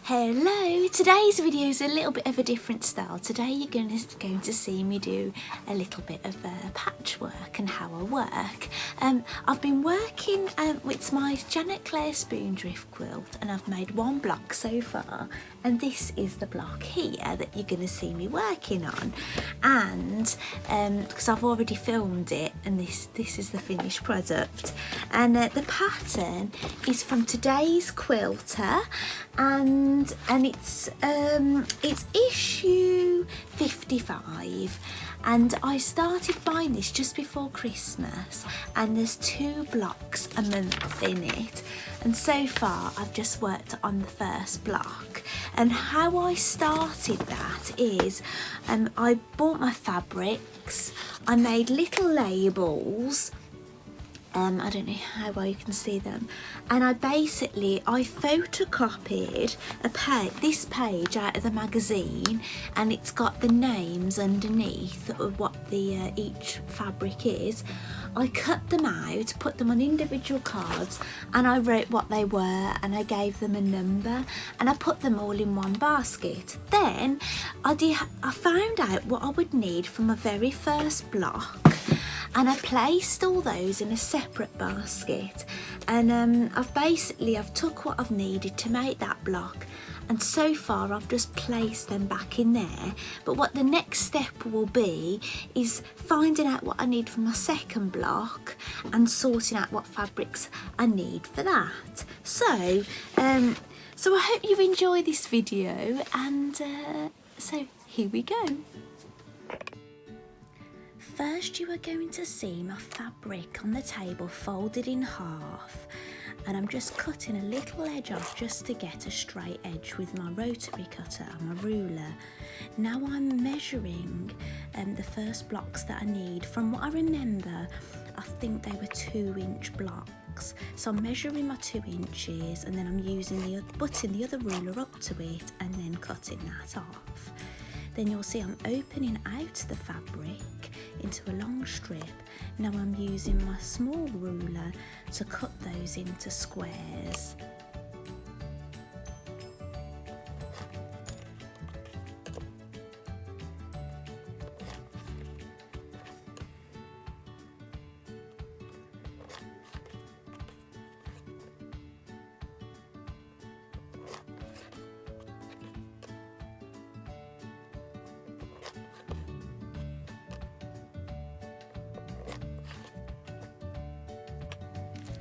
Hello, today's video is a little bit of a different style. Today you're going to see me do a little bit of patchwork and how I work. I've been working with my Janet Clare Spoondrift quilt and I've made one block so far, and this is the block here that you're going to see me working on. And because I've already filmed it, and this is the finished product. And the pattern is from today's quilter, and it's issue 55, and I started buying this just before Christmas, and there's 2 blocks a month in it, and so far I've just worked on the first block. And how I started that is I bought my fabrics, I made little labels. I don't know how well you can see them, and I photocopied this page out of the magazine, and it's got the names underneath of what the each fabric is. I cut them out, put them on individual cards, and I wrote what they were, and I gave them a number, and I put them all in one basket. Then I found out what I would need from my very first block, and I placed all those in a separate basket, and I've took what I've needed to make that block, and so far I've just placed them back in there. But what the next step will be is finding out what I need for my second block and sorting out what fabrics I need for that. So I hope you enjoy this video, and so here we go. First, you are going to see my fabric on the table folded in half, and I'm just cutting a little edge off just to get a straight edge with my rotary cutter and my ruler. Now I'm measuring the first blocks that I need. From what I remember, I think they were 2-inch blocks. So I'm measuring my 2 inches, and then I'm butting the other ruler up to it and then cutting that off. Then you'll see I'm opening out the fabric into a long strip. Now I'm using my small ruler to cut those into squares.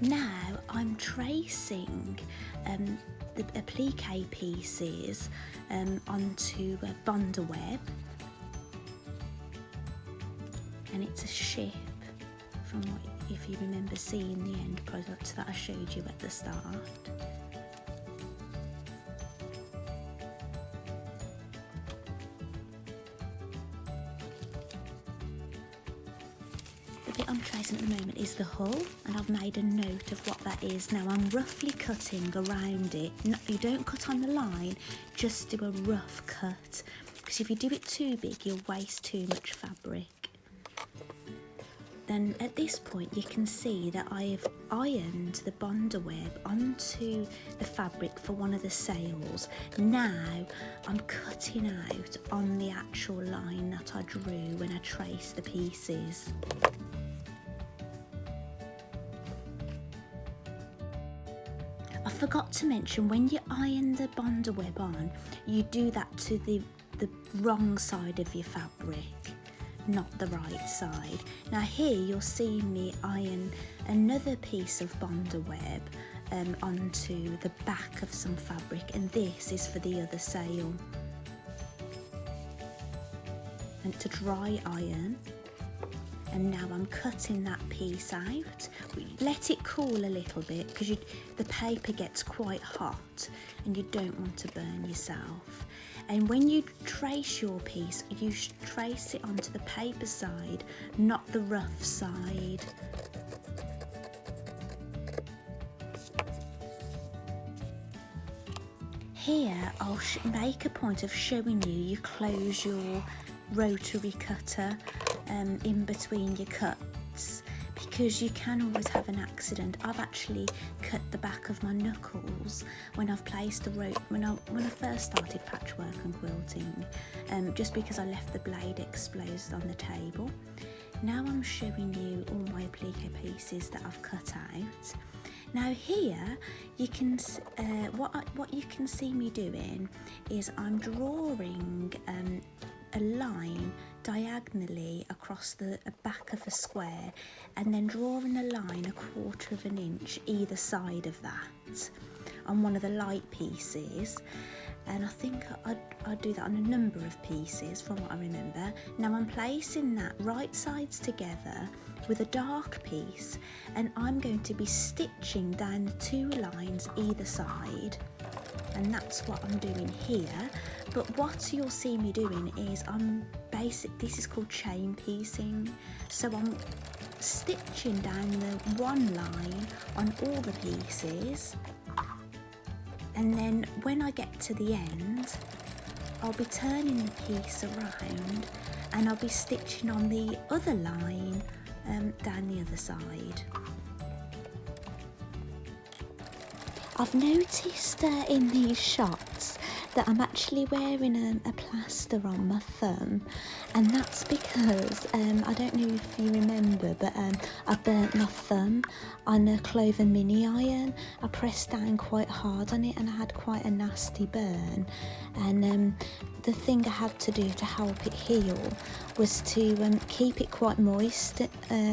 Now I'm tracing the applique pieces onto a bonder web, and it's a ship from if you remember seeing the end product that I showed you at the start. The bit I'm tracing at the moment is the hull, and I've made a note of what that is. Now I'm roughly cutting around it. No, you don't cut on the line, just do a rough cut, because if you do it too big you'll waste too much fabric. Then at this point you can see that I have ironed the bonder web onto the fabric for one of the sails. Now I'm cutting out on the actual line that I drew when I traced the pieces. I forgot to mention, when you iron the bonder web on, you do that to the wrong side of your fabric, not the right side. Now here you'll see me iron another piece of bonder web onto the back of some fabric, and this is for the other sail. And to dry iron. And now I'm cutting that piece out. Let it cool a little bit, because the paper gets quite hot and you don't want to burn yourself. And when you trace your piece, you should trace it onto the paper side, not the rough side. Here I'll make a point of showing you close your rotary cutter in between your cuts, because you can always have an accident. I've actually cut the back of my knuckles when I've placed the rope when I first started patchwork and quilting, just because I left the blade exposed on the table. Now I'm showing you all my applique pieces that I've cut out. Now here you can what you can see me doing is I'm drawing a line diagonally across the back of a square, and then drawing a line 1/4 of an inch either side of that on one of the light pieces. And I think I'd do that on a number of pieces from what I remember. Now I'm placing that right sides together with a dark piece, and I'm going to be stitching down the 2 lines either side, and that's what I'm doing here. But what you'll see me doing is this is called chain piecing, so I'm stitching down the 1 line on all the pieces, and then when I get to the end I'll be turning the piece around and I'll be stitching on the other line down the other side. I've noticed in these shots that I'm actually wearing a plaster on my thumb, and that's because I don't know if you remember, but I burnt my thumb on a Clover mini iron. I pressed down quite hard on it and I had quite a nasty burn, and the thing I had to do to help it heal was to keep it quite moist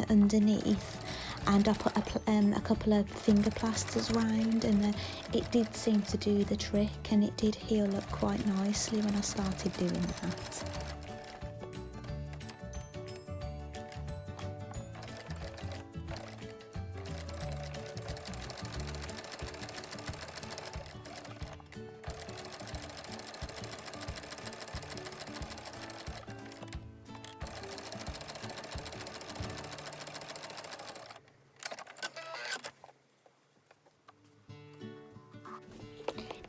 underneath, and I put a couple of finger plasters round, and it did seem to do the trick, and it did heal up quite nicely when I started doing that.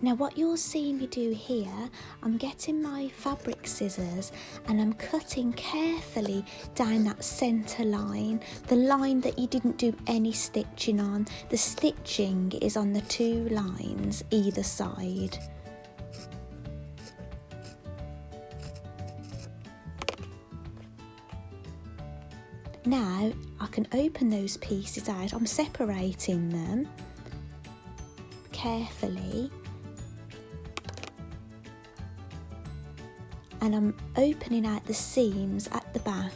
Now what you'll see me do here, I'm getting my fabric scissors and I'm cutting carefully down that centre line, the line that you didn't do any stitching on. The stitching is on the 2 lines either side. Now I can open those pieces out. I'm separating them carefully, and I'm opening out the seams at the back,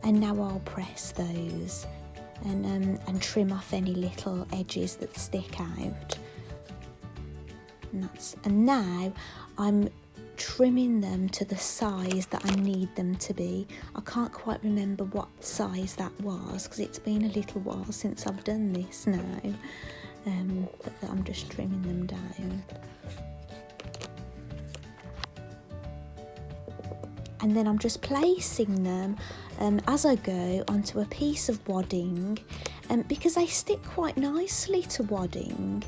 and now I'll press those and trim off any little edges that stick out. And now I'm trimming them to the size that I need them to be. I can't quite remember what size that was because it's been a little while since I've done this now, but I'm just trimming them down. And then I'm just placing them as I go onto a piece of wadding, because they stick quite nicely to wadding,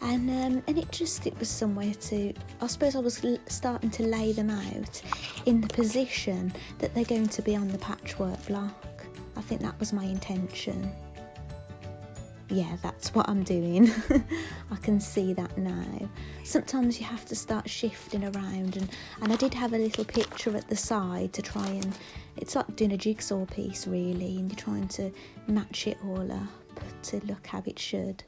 and it was somewhere to, I suppose I was starting to lay them out in the position that they're going to be on the patchwork block. I think that was my intention. Yeah, that's what I'm doing. I can see that now. Sometimes you have to start shifting around, and I did have a little picture at the side to try and, it's like doing a jigsaw piece really, and you're trying to match it all up to look how it should.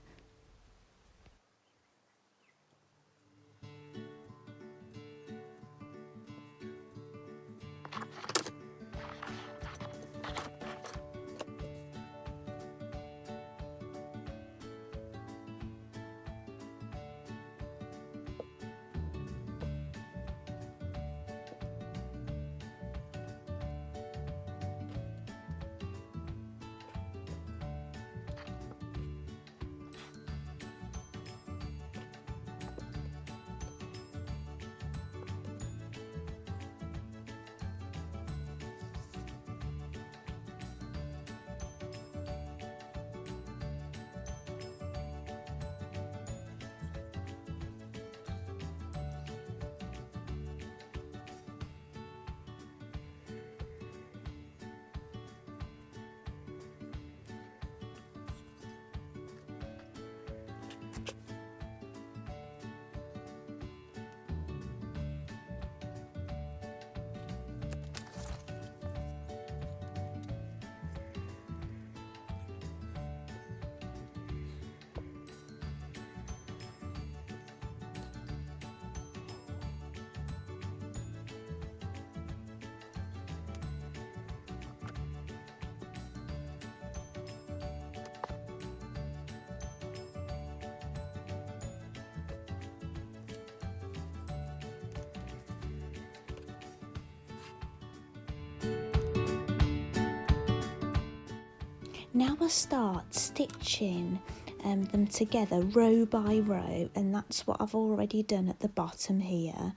Now I start stitching them together row by row, and that's what I've already done at the bottom here.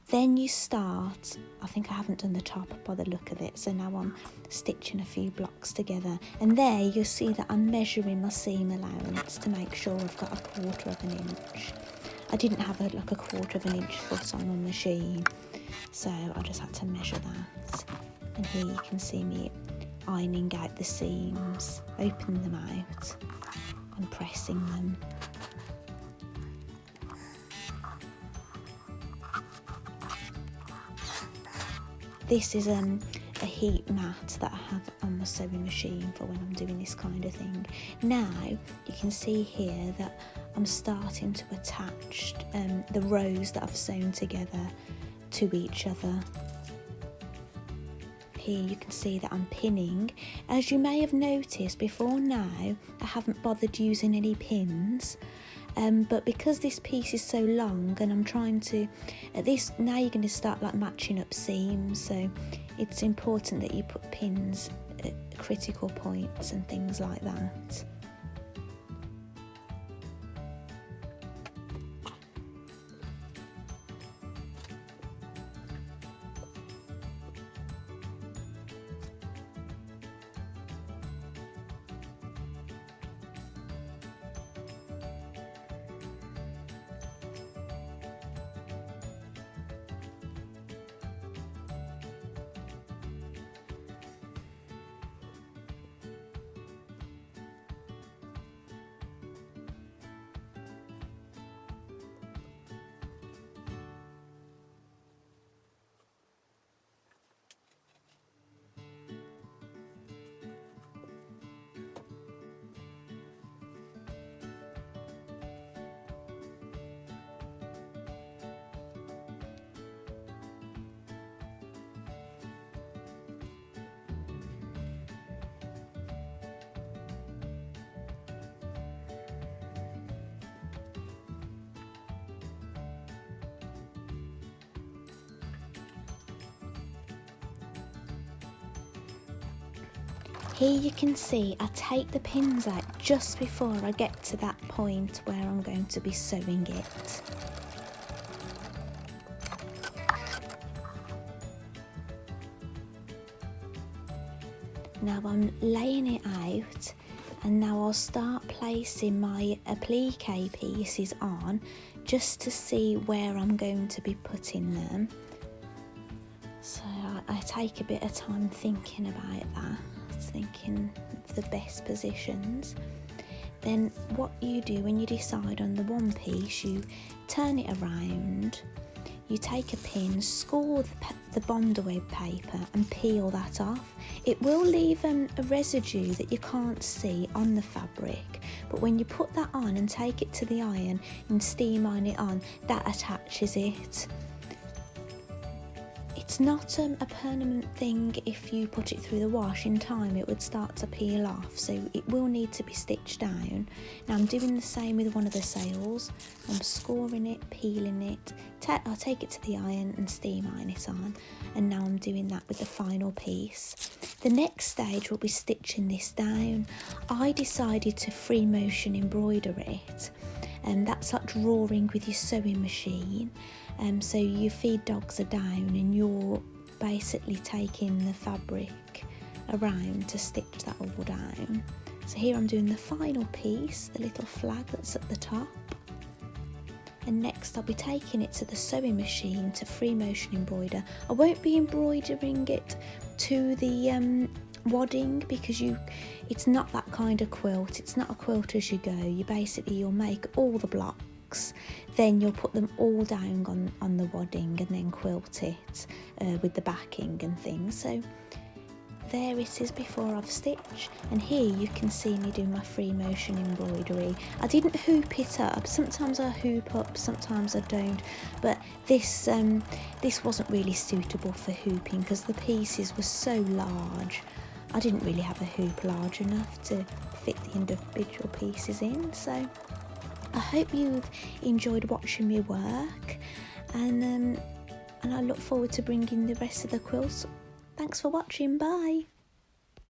Then you start, I think I haven't done the top by the look of it, so now I'm stitching a few blocks together, and there you'll see that I'm measuring my seam allowance to make sure I've got 1/4 inch. I didn't have a 1/4 inch foot on my machine, so I just had to measure that. And here you can see me ironing out the seams, opening them out and pressing them. This is a heat mat that I have on my sewing machine for when I'm doing this kind of thing. Now you can see here that I'm starting to attach the rows that I've sewn together to each other. Here you can see that I'm pinning. As you may have noticed before now, I haven't bothered using any pins. But because this piece is so long and I'm trying to, now you're going to start like matching up seams, so it's important that you put pins at critical points and things like that. Here you can see I take the pins out just before I get to that point where I'm going to be sewing it. Now I'm laying it out, and now I'll start placing my applique pieces on just to see where I'm going to be putting them. So I take a bit of time thinking about that, thinking of the best positions. Then what you do when you decide on the one piece, you turn it around, you take a pin, score the Bondo web paper and peel that off. It will leave a residue that you can't see on the fabric, but when you put that on and take it to the iron and steam iron it on, that attaches it. It's not a permanent thing. If you put it through the wash, in time it would start to peel off, so it will need to be stitched down. Now I'm doing the same with one of the sails. I'm scoring it, peeling it, I'll take it to the iron and steam iron it on, and now I'm doing that with the final piece. The next stage will be stitching this down. I decided to free motion embroider it, and that's like drawing with your sewing machine. So your feed dogs are down and you're basically taking the fabric around to stitch that all down. So here I'm doing the final piece, the little flag that's at the top. And next I'll be taking it to the sewing machine to free motion embroider. I won't be embroidering it to the wadding because it's not that kind of quilt. It's not a quilt as you go. You'll make all the blocks, then you'll put them all down on the wadding and then quilt it with the backing and things. So there it is before I've stitched, and here you can see me doing my free motion embroidery. I didn't hoop it up. Sometimes I hoop up, sometimes I don't, but this wasn't really suitable for hooping because the pieces were so large. I didn't really have a hoop large enough to fit the individual pieces in. So I hope you've enjoyed watching me work, and I look forward to bringing the rest of the quilts. Thanks for watching, bye!